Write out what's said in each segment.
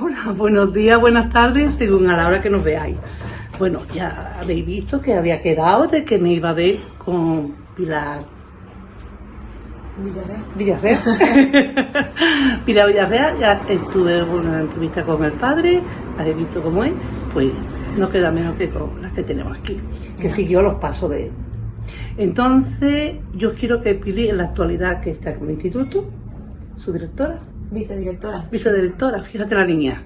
Hola, buenos días, buenas tardes, según a la hora que nos veáis. Bueno, ya habéis visto que había quedado de que me iba a ver con Pilar Villarreal. Pilar Villarreal, ya estuve en una entrevista con el padre, habéis visto cómo es, pues no queda menos que con las que tenemos aquí, que siguió los pasos de él. Entonces, yo quiero que Pili, en la actualidad que está con el instituto, su directora, vicedirectora, fíjate la niña.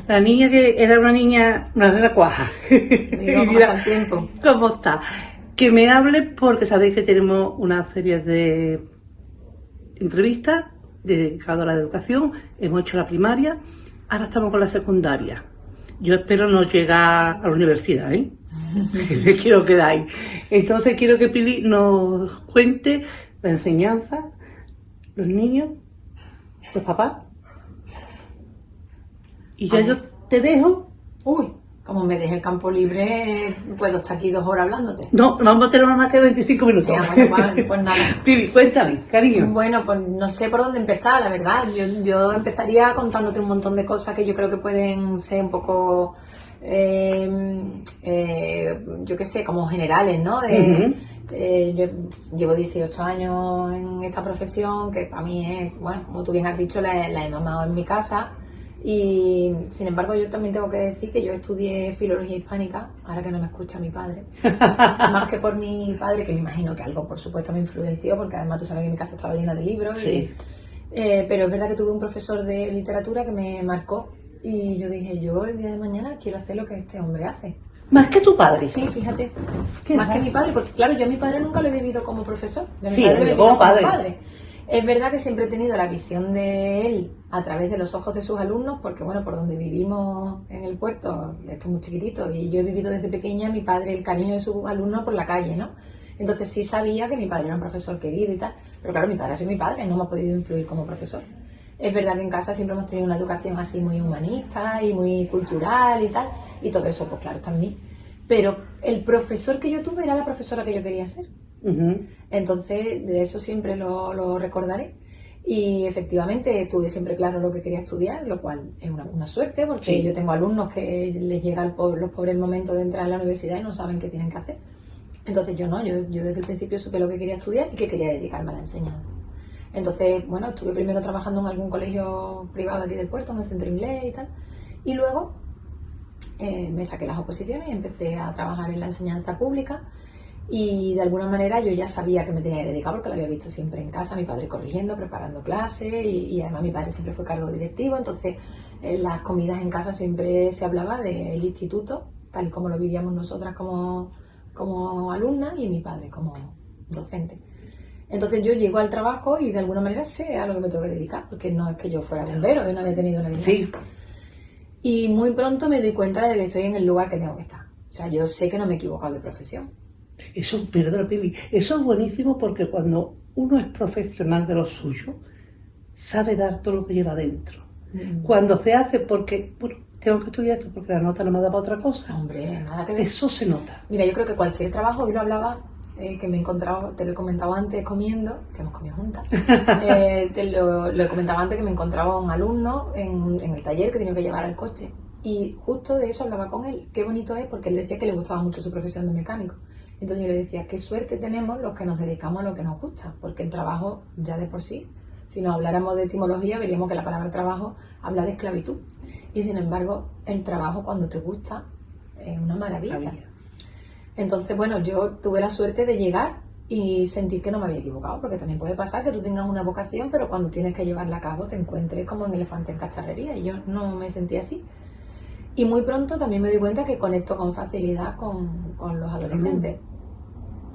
La niña que era una nena cuaja. Digo, ¿cómo pasa el tiempo? ¿Cómo está? Que me hable porque sabéis que tenemos una serie de entrevistas dedicadas a la educación. Hemos hecho la primaria, ahora estamos con la secundaria. Yo espero no llegar a la universidad, ¿eh? Me quiero quedar ahí. Entonces quiero que Pili nos cuente la enseñanza, los niños, los papás. Y ya yo te dejo. Uy, como me deje el campo libre, puedo estar aquí 2 horas hablándote. No, vamos a tener más que 25 minutos. Bueno, vale, pues nada. Pili, cuéntame, cariño. Bueno, pues no sé por dónde empezar, la verdad. Yo empezaría contándote un montón de cosas que yo creo que pueden ser un poco, yo qué sé, como generales, ¿no? Yo llevo 18 años en esta profesión, que para mí es, bueno, como tú bien has dicho, la he mamado en mi casa. Y sin embargo yo también tengo que decir que yo estudié filología hispánica, ahora que no me escucha mi padre, más que por mi padre, que me imagino que algo por supuesto me influenció, porque además tú sabes que mi casa estaba llena de libros, sí. Pero es verdad que tuve un profesor de literatura que me marcó y yo dije, yo el día de mañana quiero hacer lo que este hombre hace. Más que tu padre. Sí, fíjate, más que mi padre, porque claro, yo a mi padre nunca lo he vivido como profesor, yo a mi Sí, padre lo he vivido como padre. Es verdad que siempre he tenido la visión de él a través de los ojos de sus alumnos, porque bueno, por donde vivimos en el puerto, esto es muy chiquitito, y yo he vivido desde pequeña mi padre, el cariño de sus alumnos por la calle, ¿no? Entonces sí sabía que mi padre era un profesor querido y tal, pero claro, mi padre ha sido mi padre, no me ha podido influir como profesor. Es verdad que en casa siempre hemos tenido una educación así muy humanista y muy cultural y tal, y todo eso, pues claro, está en mí. Pero el profesor que yo tuve era la profesora que yo quería ser. Entonces, de eso siempre lo recordaré. Y efectivamente tuve siempre claro lo que quería estudiar, lo cual es una suerte, porque sí. Yo tengo alumnos que les llega los pobres el momento de entrar en la universidad y no saben qué tienen que hacer. Entonces yo no, yo desde el principio supe lo que quería estudiar y que quería dedicarme a la enseñanza. Entonces, bueno, estuve primero trabajando en algún colegio privado aquí del puerto, en el centro inglés y tal. Y luego me saqué las oposiciones y empecé a trabajar en la enseñanza pública. Y de alguna manera yo ya sabía que me tenía que dedicar porque lo había visto siempre en casa, mi padre corrigiendo, preparando clases y además mi padre siempre fue cargo directivo, entonces en las comidas en casa siempre se hablaba del instituto, tal y como lo vivíamos nosotras como alumnas y mi padre como docente. Entonces yo llego al trabajo y de alguna manera sé a lo que me tengo que dedicar, porque no es que yo fuera bombero, yo no había tenido una Sí. Y muy pronto me doy cuenta de que estoy en el lugar que tengo que estar. O sea, yo sé que no me he equivocado de profesión. Eso, perdón, Pili, eso es buenísimo porque cuando uno es profesional de lo suyo, sabe dar todo lo que lleva dentro. Cuando se hace porque, bueno, tengo que estudiar esto porque la nota no me da para otra cosa. Hombre, nada que ver. Eso se nota. Mira, yo creo que cualquier trabajo, hoy lo hablaba, que me he encontrado, te lo he comentado antes comiendo, que hemos comido juntas, lo he comentado antes que me encontraba un alumno en el taller que tenía que llevar al coche. Y justo de eso hablaba con él. Qué bonito es, porque él decía que le gustaba mucho su profesión de mecánico. Entonces yo le decía, qué suerte tenemos los que nos dedicamos a lo que nos gusta, porque el trabajo ya de por sí, si nos habláramos de etimología, veríamos que la palabra trabajo habla de esclavitud. Y sin embargo, el trabajo cuando te gusta es una maravilla. Entonces, bueno, yo tuve la suerte de llegar y sentir que no me había equivocado, porque también puede pasar que tú tengas una vocación, pero cuando tienes que llevarla a cabo te encuentres como un elefante en cacharrería, y yo no me sentí así. Y muy pronto también me di cuenta que conecto con facilidad con los adolescentes,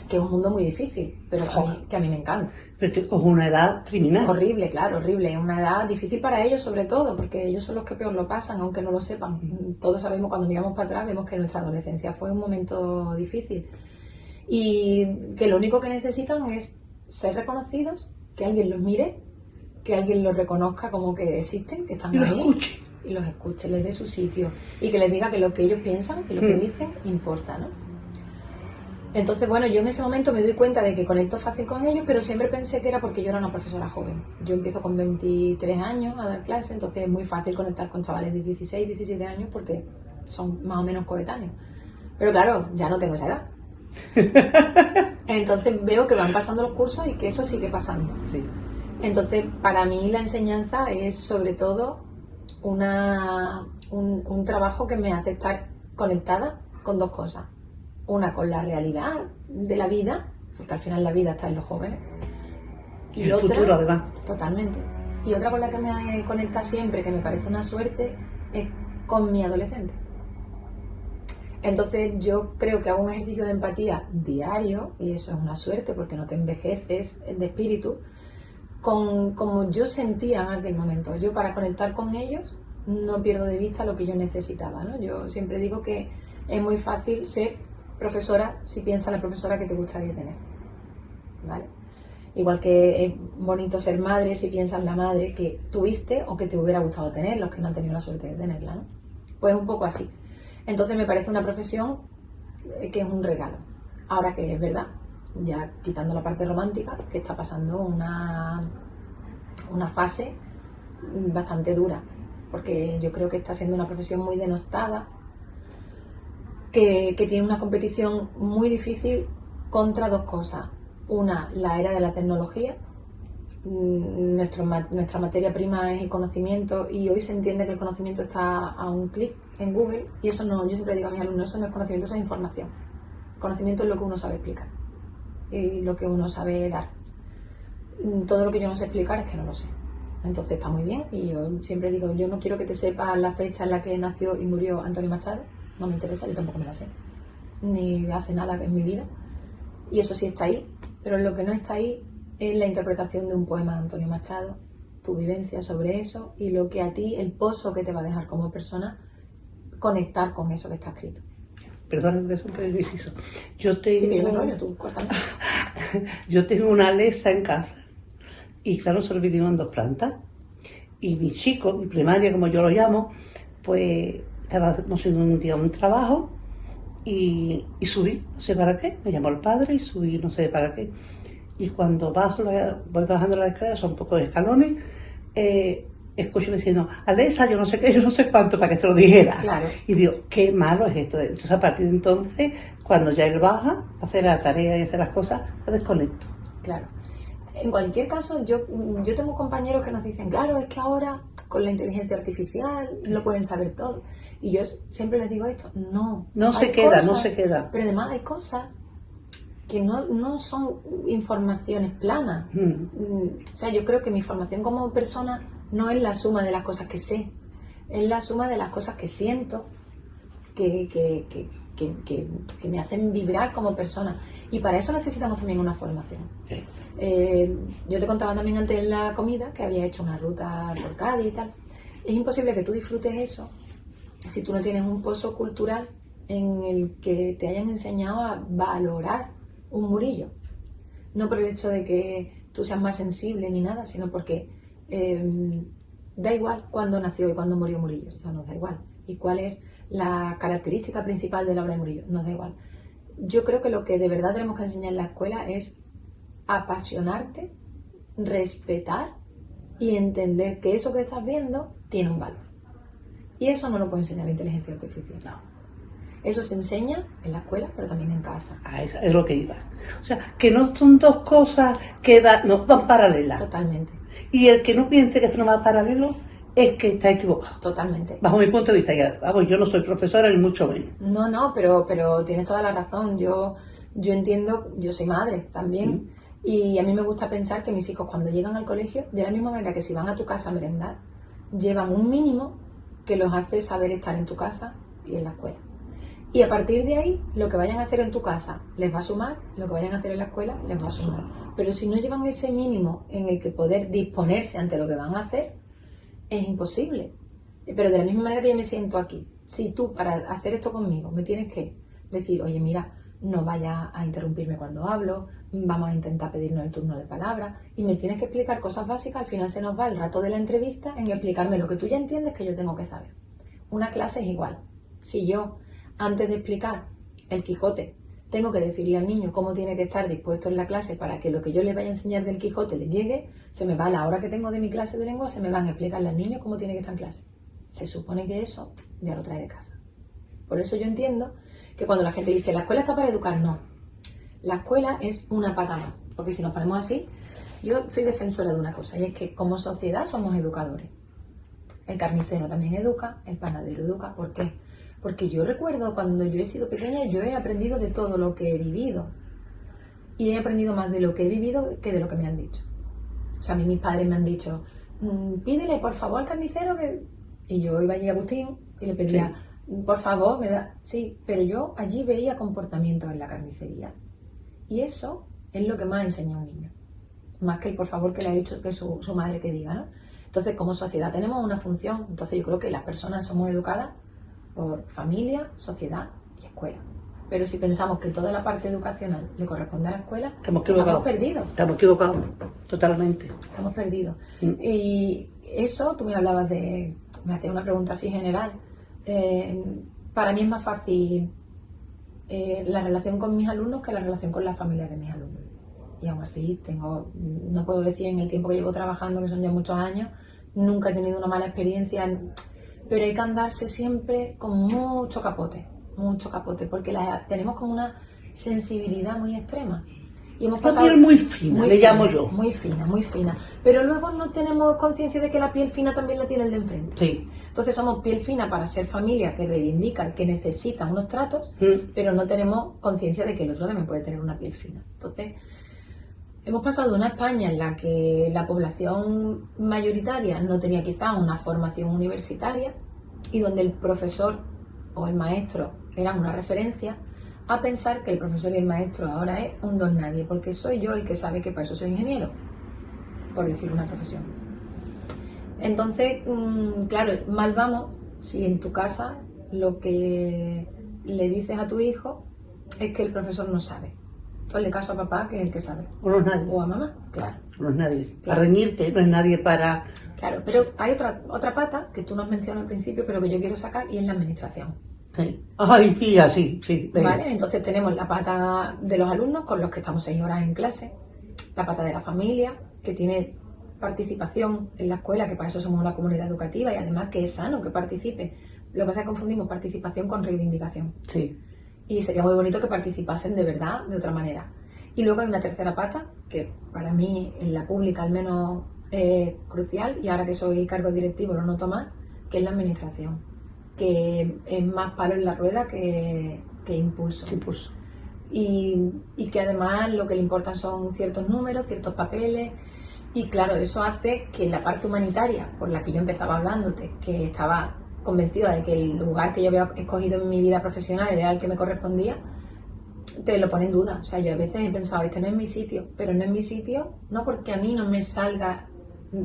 que es un mundo muy difícil, pero que a mí me encanta. Pero estoy con una edad criminal. Horrible, claro, horrible. Es una edad difícil para ellos sobre todo, porque ellos son los que peor lo pasan, aunque no lo sepan. Todos sabemos, cuando miramos para atrás, vemos que nuestra adolescencia fue un momento difícil. Y que lo único que necesitan es ser reconocidos, que alguien los mire, que alguien los reconozca como que existen, que están ahí. Y los escuche, les dé su sitio y que les diga que lo que ellos piensan y lo que dicen importa, ¿no? Entonces, bueno, yo en ese momento me doy cuenta de que conecto fácil con ellos, pero siempre pensé que era porque yo era una profesora joven. Yo empiezo con 23 años a dar clases, entonces es muy fácil conectar con chavales de 16, 17 años porque son más o menos coetáneos. Pero claro, ya no tengo esa edad. Entonces veo que van pasando los cursos y que eso sigue pasando. Sí. Entonces, para mí la enseñanza es sobre todo un trabajo que me hace estar conectada con dos cosas. Una, con la realidad de la vida, porque al final la vida está en los jóvenes. Y el futuro, además. Totalmente. Y otra con la que me conecta siempre, que me parece una suerte, es con mi adolescente. Entonces yo creo que hago un ejercicio de empatía diario, y eso es una suerte porque no te envejeces de espíritu, como yo sentía en aquel momento. Yo, para conectar con ellos, no pierdo de vista lo que yo necesitaba, ¿no? Yo siempre digo que es muy fácil ser profesora si piensas la profesora que te gustaría tener, ¿vale? Igual que es bonito ser madre si piensas la madre que tuviste o que te hubiera gustado tener, los que no han tenido la suerte de tenerla, ¿no? Pues un poco así. Entonces me parece una profesión que es un regalo. Ahora que es verdad, ya quitando la parte romántica, que está pasando una fase bastante dura, porque yo creo que está siendo una profesión muy denostada, que tiene una competición muy difícil contra dos cosas. Una, la era de la tecnología. Nuestra materia prima es el conocimiento, y hoy se entiende que el conocimiento está a un clic en Google, y eso no, yo siempre digo a mis alumnos, eso no es conocimiento, eso es información. Conocimiento es lo que uno sabe explicar y lo que uno sabe dar. Todo lo que yo no sé explicar es que no lo sé. Entonces está muy bien, y yo siempre digo, yo no quiero que te sepas la fecha en la que nació y murió Antonio Machado, no me interesa, yo tampoco me la sé, ni hace nada en mi vida, y eso sí está ahí, pero lo que no está ahí es la interpretación de un poema de Antonio Machado, tu vivencia sobre eso y lo que a ti, el pozo que te va a dejar como persona, conectar con eso que está escrito. Perdón, que es un poco inciso. Sí, que yo me enrollo, tú cortame. Yo tengo una Alexa en casa y claro, nosotros vivimos en 2 plantas. Y mi chico, mi primaria, como yo lo llamo, pues estábamos haciendo un día un trabajo y subí, no sé para qué, me llamó el padre y subí, no sé para qué. Y cuando voy bajando la escalera, son pocos escalones, escucho diciendo, Alexa, yo no sé qué, yo no sé cuánto, para que te lo dijera. Claro. Y digo, qué malo es esto. Entonces, a partir de entonces, cuando ya él baja, hace la tarea y hace las cosas, la desconecto. Claro. En cualquier caso, yo tengo compañeros que nos dicen, claro, es que ahora con la inteligencia artificial lo pueden saber todo. Y yo siempre les digo esto, no. No se queda. Pero además hay cosas que no son informaciones planas. O sea, yo creo que mi formación como persona no es la suma de las cosas que sé, es la suma de las cosas que siento, que me hacen vibrar como persona. Y para eso necesitamos también una formación. Sí. Yo te contaba también antes en la comida que había hecho una ruta por Cádiz y tal. Es imposible que tú disfrutes eso si tú no tienes un pozo cultural en el que te hayan enseñado a valorar un Murillo. No por el hecho de que tú seas más sensible ni nada, sino porque da igual cuándo nació y cuándo murió Murillo. O sea, nos da igual. ¿Y cuál es la característica principal de la obra de Murillo? Nos da igual. Yo creo que lo que de verdad tenemos que enseñar en la escuela es apasionarte, respetar y entender que eso que estás viendo tiene un valor. Y eso no lo puede enseñar la inteligencia artificial. No. Eso se enseña en la escuela, pero también en casa. Eso es lo que iba. O sea, que no son dos cosas que van paralelas. Totalmente. Y el que no piense que esto no va paralelo es que está equivocado. Totalmente. Bajo mi punto de vista, yo no soy profesora ni mucho menos. No, pero tienes toda la razón. Yo entiendo, yo soy madre también, y a mí me gusta pensar que mis hijos cuando llegan al colegio, de la misma manera que si van a tu casa a merendar, llevan un mínimo que los hace saber estar en tu casa y en la escuela. Y a partir de ahí, lo que vayan a hacer en tu casa les va a sumar, lo que vayan a hacer en la escuela les va a sumar. Pero si no llevan ese mínimo en el que poder disponerse ante lo que van a hacer, es imposible. Pero de la misma manera que yo me siento aquí, si tú para hacer esto conmigo me tienes que decir, oye, mira, no vayas a interrumpirme cuando hablo, vamos a intentar pedirnos el turno de palabra, y me tienes que explicar cosas básicas, al final se nos va el rato de la entrevista en explicarme lo que tú ya entiendes que yo tengo que saber. Una clase es igual. Si yo, antes de explicar el Quijote, tengo que decirle al niño cómo tiene que estar dispuesto en la clase para que lo que yo le vaya a enseñar del Quijote le llegue, se me va a la hora que tengo de mi clase de lengua, se me van a explicarle al niño cómo tiene que estar en clase. Se supone que eso ya lo trae de casa. Por eso yo entiendo que cuando la gente dice, la escuela está para educar, no. La escuela es una pata más, porque si nos ponemos así, yo soy defensora de una cosa, y es que como sociedad somos educadores. El carnicero también educa, el panadero educa. ¿Por qué? Porque yo recuerdo cuando yo he sido pequeña, yo he aprendido de todo lo que he vivido. Y he aprendido más de lo que he vivido que de lo que me han dicho. O sea, a mí mis padres me han dicho, pídele por favor al carnicero que... Y yo iba allí a Agustín y le pedía, por favor, me da... Sí, pero yo allí veía comportamientos en la carnicería. Y eso es lo que más enseña a un niño. Más que el por favor que le ha dicho que su madre que diga, ¿no? Entonces, como sociedad tenemos una función. Entonces, yo creo que las personas somos educadas por familia, sociedad y escuela. Pero si pensamos que toda la parte educacional le corresponde a la escuela, estamos perdidos. Estamos equivocados, totalmente. Estamos perdidos. Y eso, tú me hablabas de... Me hacías una pregunta así general. Para mí es más fácil la relación con mis alumnos que la relación con las familias de mis alumnos. Y aún así no puedo decir en el tiempo que llevo trabajando, que son ya muchos años, nunca he tenido una mala experiencia, pero hay que andarse siempre con mucho capote, porque tenemos como una sensibilidad muy extrema. Y hemos pasado, piel muy fina, le llamo yo. Muy fina. Pero luego no tenemos conciencia de que la piel fina también la tiene el de enfrente. Sí. Entonces somos piel fina para ser familia que reivindica, que necesita unos tratos, pero no tenemos conciencia de que el otro también puede tener una piel fina. Entonces, hemos pasado de una España en la que la población mayoritaria no tenía quizá una formación universitaria y donde el profesor o el maestro eran una referencia, a pensar que el profesor y el maestro ahora es un don nadie, porque soy yo el que sabe que para eso soy ingeniero, por decir una profesión. Entonces, claro, mal vamos si en tu casa lo que le dices a tu hijo es que el profesor no sabe. Tú hazle caso a papá, que es el que sabe. O no es nadie. O a mamá, claro. No es nadie. Claro. Para reñirte, no es nadie para... Claro, pero hay otra pata que tú no has mencionado al principio, pero que yo quiero sacar, y es la administración. Sí. Ay, sí, así, sí. ¿Vale? Entonces tenemos la pata de los alumnos, con los que estamos 6 horas en clase, la pata de la familia, que tiene participación en la escuela, que para eso somos una comunidad educativa, y además que es sano que participe. Lo que pasa es que confundimos participación con reivindicación. Sí. Y sería muy bonito que participasen de verdad, de otra manera. Y luego hay una tercera pata, que para mí en la pública al menos es crucial, y ahora que soy cargo directivo lo noto más, que es la administración, que es más palo en la rueda que impulso. Y que además lo que le importan son ciertos números, ciertos papeles, y claro, eso hace que la parte humanitaria, por la que yo empezaba hablándote, que estaba convencida de que el lugar que yo había escogido en mi vida profesional era el que me correspondía, te lo pone en duda. O sea, yo a veces he pensado, este no es mi sitio, pero no es mi sitio no porque a mí no me salga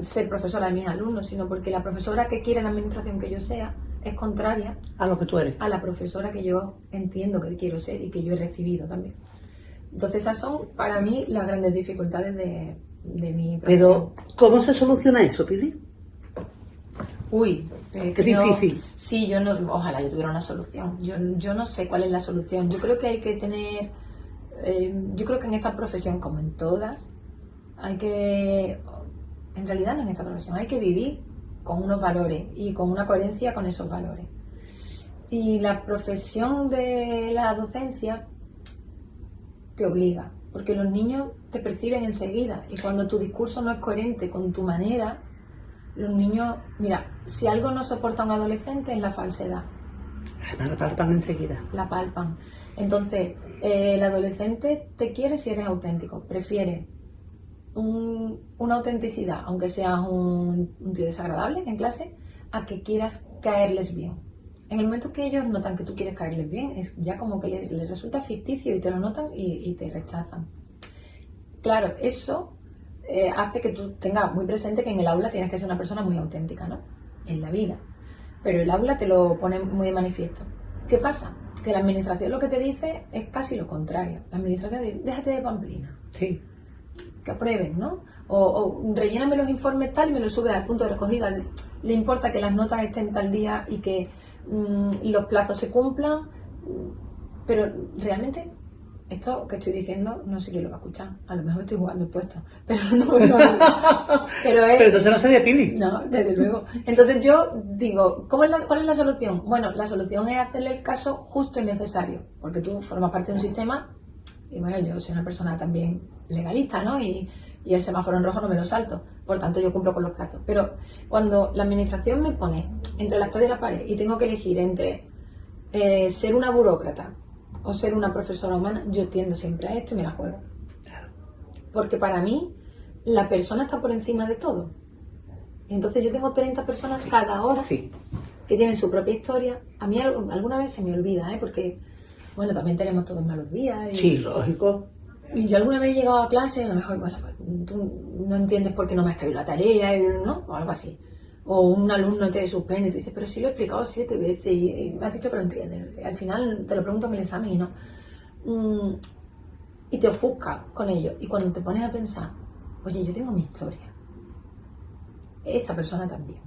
ser profesora de mis alumnos, sino porque la profesora que quiere la administración que yo sea es contraria a lo que tú eres, a la profesora que yo entiendo que quiero ser y que yo he recibido también. Entonces esas son para mí las grandes dificultades de mi profesión. Pero, ¿cómo se soluciona eso, Pili? Uy, qué difícil. Sí, ojalá yo tuviera una solución. Yo no sé cuál es la solución. Yo creo que hay que tener, yo creo que en esta profesión, como en todas, en realidad no en esta profesión, hay que vivir con unos valores y con una coherencia con esos valores. Y la profesión de la docencia te obliga, porque los niños te perciben enseguida, y cuando tu discurso no es coherente con tu manera, los niños, mira, si algo no soporta un adolescente es la falsedad. La palpan enseguida. La palpan. Entonces, el adolescente te quiere si eres auténtico, prefiere una autenticidad, aunque seas un tío desagradable en clase, a que quieras caerles bien. En el momento que ellos notan que tú quieres caerles bien, es ya como que les resulta ficticio y te lo notan y te rechazan. Claro, eso hace que tú tengas muy presente que en el aula tienes que ser una persona muy auténtica, ¿no? En la vida. Pero el aula te lo pone muy de manifiesto. ¿Qué pasa? Que la administración lo que te dice es casi lo contrario. La administración dice, déjate de pamplina. Sí. Que aprueben, ¿no? O relléname los informes tal y me los sube al punto de recogida. Le importa que las notas estén tal día y que los plazos se cumplan, pero realmente esto que estoy diciendo no sé quién lo va a escuchar, a lo mejor me estoy jugando el puesto, pero no, pero entonces no sería Pili. No, desde luego. Entonces yo digo, ¿cuál es la solución? Bueno, la solución es hacerle el caso justo y necesario, porque tú formas parte de un sistema y bueno, yo soy una persona también legalista, ¿no? Y el semáforo en rojo no me lo salto, por tanto yo cumplo con los plazos. Pero cuando la administración me pone entre la espada y la pared y tengo que elegir entre ser una burócrata o ser una profesora humana, yo tiendo siempre a esto y me la juego. Porque para mí la persona está por encima de todo. Entonces yo tengo 30 personas cada hora que tienen su propia historia. A mí alguna vez se me olvida, porque bueno, también tenemos todos malos días. Sí, lógico. Y yo alguna vez he llegado a clase y a lo mejor, bueno, tú no entiendes por qué no me has traído la tarea, ¿no? O algo así. O un alumno te suspende y tú dices, pero sí lo he explicado 7 veces y me has dicho que lo entiendes. Al final te lo pregunto en el examen y no. Y te ofuscas con ello. Y cuando te pones a pensar, oye, yo tengo mi historia. Esta persona también.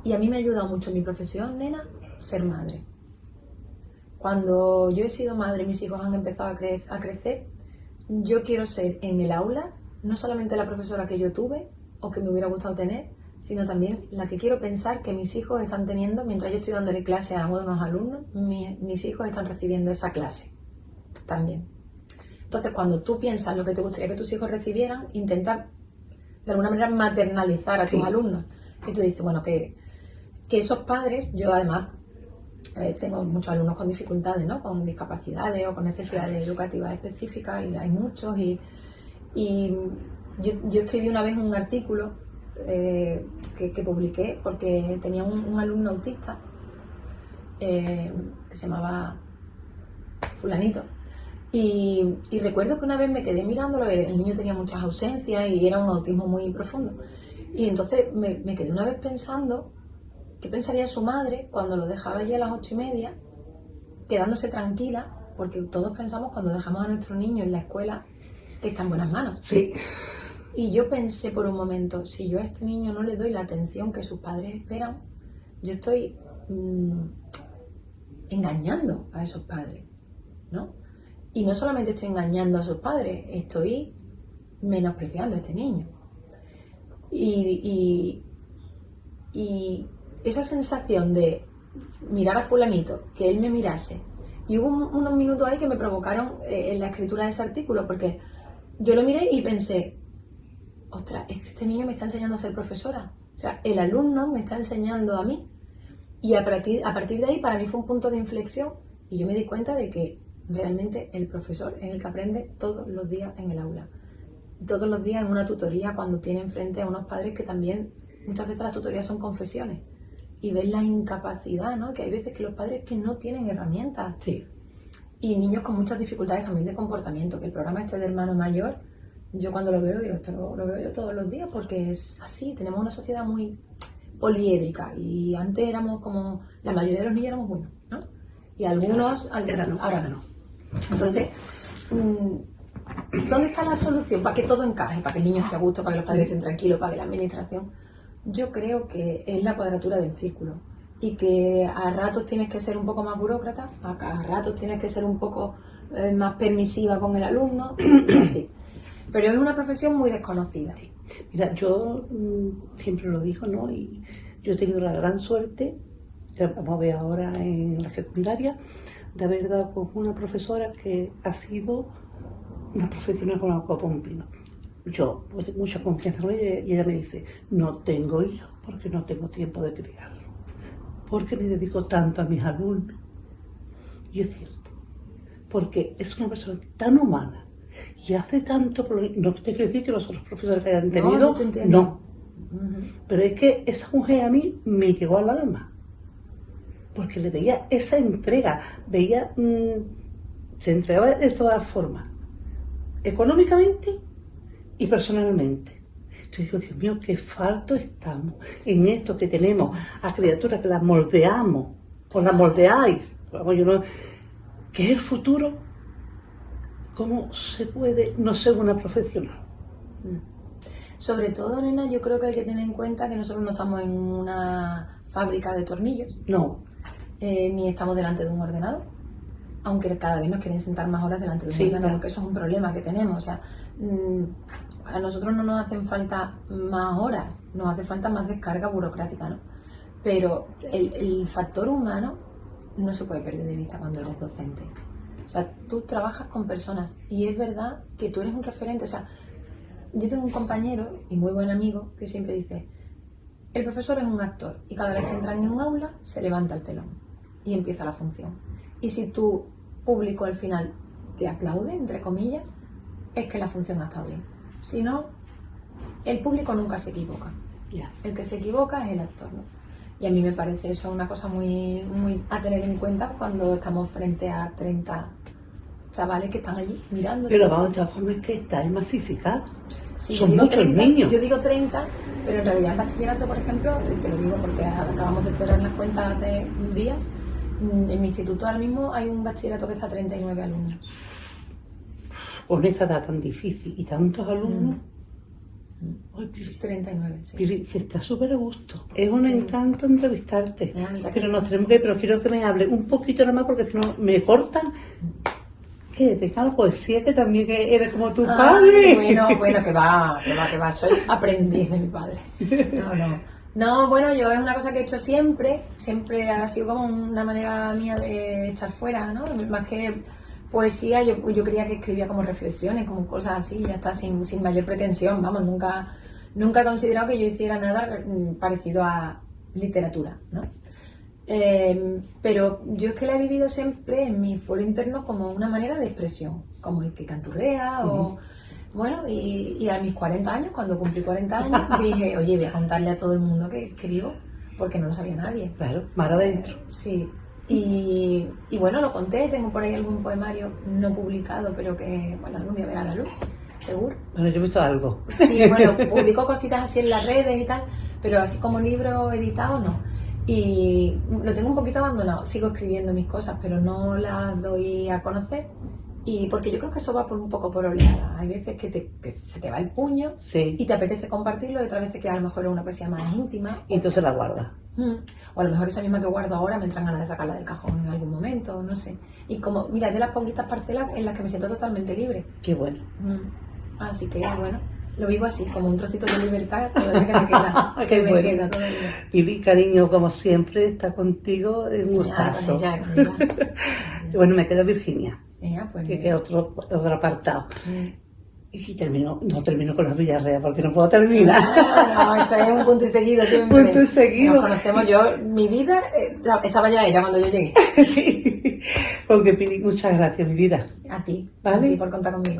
Y a mí me ha ayudado mucho en mi profesión, nena, ser madre. Cuando yo he sido madre, mis hijos han empezado a crecer, yo quiero ser en el aula, no solamente la profesora que yo tuve o que me hubiera gustado tener, sino también la que quiero pensar que mis hijos están teniendo, mientras yo estoy dándole clase a unos alumnos, mis hijos están recibiendo esa clase también. Entonces, cuando tú piensas lo que te gustaría que tus hijos recibieran, intenta de alguna manera maternalizar a tus alumnos. Y tú dices, bueno, que esos padres, yo además tengo muchos alumnos con dificultades, ¿no? Con discapacidades o con necesidades educativas específicas, y hay muchos. Y yo escribí una vez un artículo que publiqué porque tenía un alumno autista que se llamaba Fulanito. Y recuerdo que una vez me quedé mirándolo, el niño tenía muchas ausencias y era un autismo muy profundo. Y entonces me quedé una vez pensando qué pensaría su madre cuando lo dejaba allí a las 8:30, quedándose tranquila, porque todos pensamos cuando dejamos a nuestro niño en la escuela que está en buenas manos. Sí. Y yo pensé por un momento, si yo a este niño no le doy la atención que sus padres esperan, yo estoy engañando a esos padres, ¿no? Y no solamente estoy engañando a sus padres, estoy menospreciando a este niño. Y esa sensación de mirar a fulanito, que él me mirase, y hubo unos minutos ahí que me provocaron en la escritura de ese artículo, porque yo lo miré y pensé, ostras, es que este niño me está enseñando a ser profesora. O sea, el alumno me está enseñando a mí. Y a partir de ahí para mí fue un punto de inflexión y yo me di cuenta de que realmente el profesor es el que aprende todos los días en el aula. Todos los días en una tutoría cuando tiene enfrente a unos padres que también, muchas veces las tutorías son confesiones. Y ves la incapacidad, ¿no? Que hay veces que los padres que no tienen herramientas. Sí. Y niños con muchas dificultades también de comportamiento. Que el programa este de hermano mayor, yo cuando lo veo digo, esto lo veo yo todos los días porque es así. Tenemos una sociedad muy poliédrica y antes éramos como, la mayoría de los niños éramos buenos, ¿no? Y algunos ahora no. Entonces, ¿dónde está la solución? Para que todo encaje, para que el niño esté a gusto, para que los padres estén tranquilos, para que la administración. Yo creo que es la cuadratura del círculo y que a ratos tienes que ser un poco más burócrata, a ratos tienes que ser un poco más permisiva con el alumno y así. Pero es una profesión muy desconocida. Mira, yo siempre lo digo, ¿no? Y yo he tenido la gran suerte, que vamos a ver ahora en la secundaria, de haber dado con una profesora que ha sido una profesional con la copa un pino. Yo pues tengo mucha confianza con ella y ella me dice, no tengo hijos porque no tengo tiempo de criarlos, porque me dedico tanto a mis alumnos. Y es cierto, porque es una persona tan humana y hace tanto, no te quiero decir que los otros profesores que hayan tenido, no. Pero es que esa mujer a mí me llegó al alma, porque le veía esa entrega, veía, se entregaba de todas formas, económicamente y personalmente. Yo digo, Dios mío, qué falto estamos en esto que tenemos a criaturas que las moldeamos, o las moldeáis, que es el futuro. ¿Cómo se puede no ser una profesional? Sobre todo, nena, yo creo que hay que tener en cuenta que nosotros no estamos en una fábrica de tornillos. No. Ni estamos delante de un ordenador. aunque cada vez nos quieren sentar más horas delante de un ordenador, claro. que eso es un problema que tenemos. O sea, a nosotros no nos hacen falta más horas, nos hace falta más descarga burocrática, ¿no? Pero el factor humano no se puede perder de vista cuando eres docente. O sea, tú trabajas con personas y es verdad que tú eres un referente. O sea, yo tengo un compañero y muy buen amigo que siempre dice: el profesor es un actor y cada vez que entra en un aula se levanta el telón y empieza la función. Y si tu público al final te aplaude, entre comillas, es que la función ha estado bien. Si no, el público nunca se equivoca. Ya. El que se equivoca es el actor, ¿no? Y a mí me parece eso una cosa muy, muy a tener en cuenta cuando estamos frente a 30 chavales que están allí mirando. Pero vamos, de todas formas, es que está masificado. Sí, Son yo digo muchos 30, niños. Yo digo 30, pero en realidad en bachillerato, por ejemplo, te lo digo porque acabamos de cerrar las cuentas hace días, en mi instituto ahora mismo hay un bachillerato que está a 39 alumnos. Con esa edad tan difícil y tantos alumnos. Ay, Pili, 39, sí. Pili, que está súper a gusto. Es un Sí. encanto entrevistarte. Mira Pero que- nos tenemos que ir, pero quiero que me hable un poquito nada más porque si no me cortan. ¿Qué? ¿De cada poesía que también eres como tu padre? Bueno, que va, soy aprendiz de mi padre. No, bueno, yo es una cosa que he hecho siempre ha sido como una manera mía de echar fuera, ¿no? Más que poesía, yo creía que escribía como reflexiones, como cosas así, ya está, sin mayor pretensión, vamos, nunca he considerado que yo hiciera nada parecido a literatura, ¿no? Pero yo es que la he vivido siempre en mi foro interno como una manera de expresión, como el que canturrea o... Bueno, y a mis 40 años, cuando cumplí 40 años, dije, oye, voy a contarle a todo el mundo que escribo, porque no lo sabía nadie. Claro, mar adentro. Sí, y bueno, lo conté, tengo por ahí algún poemario no publicado, pero que, bueno, algún día verá la luz, seguro. Bueno, yo he visto algo. Sí, bueno, publico cositas así en las redes y tal, pero así como libro editado, no. Y lo tengo un poquito abandonado, sigo escribiendo mis cosas, pero no las doy a conocer. Y porque yo creo que eso va un poco por oleada. Hay veces que se te va el puño Sí. y te apetece compartirlo, y otras veces que a lo mejor es una poesía más íntima. Y entonces la guardas. O a lo mejor esa misma que guardo ahora me entran ganas de sacarla del cajón en algún momento, no sé. Y como, mira, es de las poquitas parcelas en las que me siento totalmente libre. Qué bueno. Así que, bueno, lo vivo así, como un trocito de libertad todavía que me queda. Qué que me bueno. queda todavía. Pili, cariño, como siempre, está contigo, es un gustazo. Ya, con ella. Bueno, me queda Virginia, Pues que mira. es otro apartado. Y no termino con la Villarreal porque no puedo terminar. No, esto es un punto y seguido siempre. Punto y seguido. Nos conocemos, mi vida estaba ya ella cuando yo llegué. Sí. Porque Pili, muchas gracias, mi vida. A ti, Vale. a ti por contar conmigo.